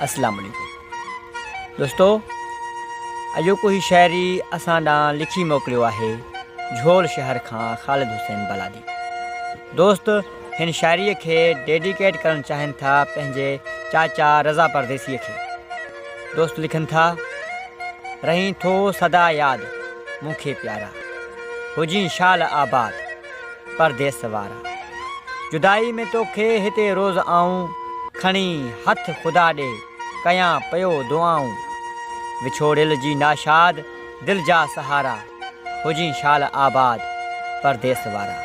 अस्सलाम वालेकुम दोस्तों, अॼोको ही शाइरी असां ॾांहुं लिखी मोकिलियो आहे झोल शहर खां ख़ालिद हुसैन बलादी। दोस्त हिन शाइरीअ खे डेडिकेट करणु चाहिनि था पंहिंजे चाचा रज़ा परदेसीअ खे। दोस्त लिखनि था, रही थो सदा यादि मूंखे प्यारा, हुजी शाल आबाद परदेस वारा। जुदाई में तोखे हिते रोज़ आऊं, खणी हथ ख़ुदा ॾे कयां पियो दुआऊं। विछोड़ियल जी नाशाद दिल जा सहारा, हुजी शाल आबाद परदेस वारा।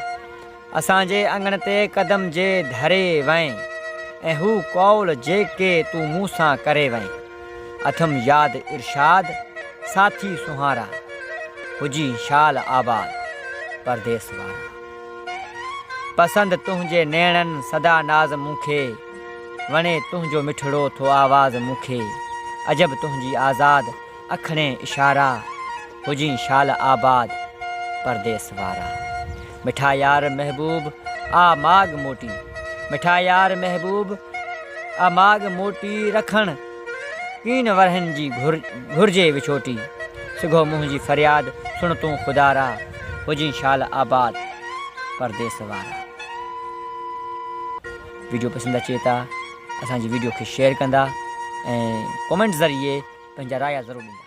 असांजे अंगण ते कदम जे धरे वएं, ऐं हू कौल जेके तूं मूं सां करे वएं। अथम यादि इरशाद साथी सुहारा, हुजी शाल आबाद परदेस वारा। पसंदि तुंहिंजे नैणनि सदा नाज़ मूंखे, वणे तुंहिंजो मिठड़ो थो आवाज़ मूंखे। अजब तुंहिंजी आज़ाद अखणे इशारा, हुजी शाल आबाद परदेस वारा। मिठा यार महबूब आ माग मोटी, मिठा यार महबूब आ माग मोटी। रखण कीन वरहन जी घुर्जे विछोटी, सिघो मुंहिंजी फरियाद सुण तूं ख़ुदारा, हुजी शाल आबाद परदेस वारा। वीडियो पसंदि अचे था असांजी वीडियो खे शेयर कंदा ऐं कमेंट ज़रिए पंहिंजा राय ज़रूरु ॾींदा।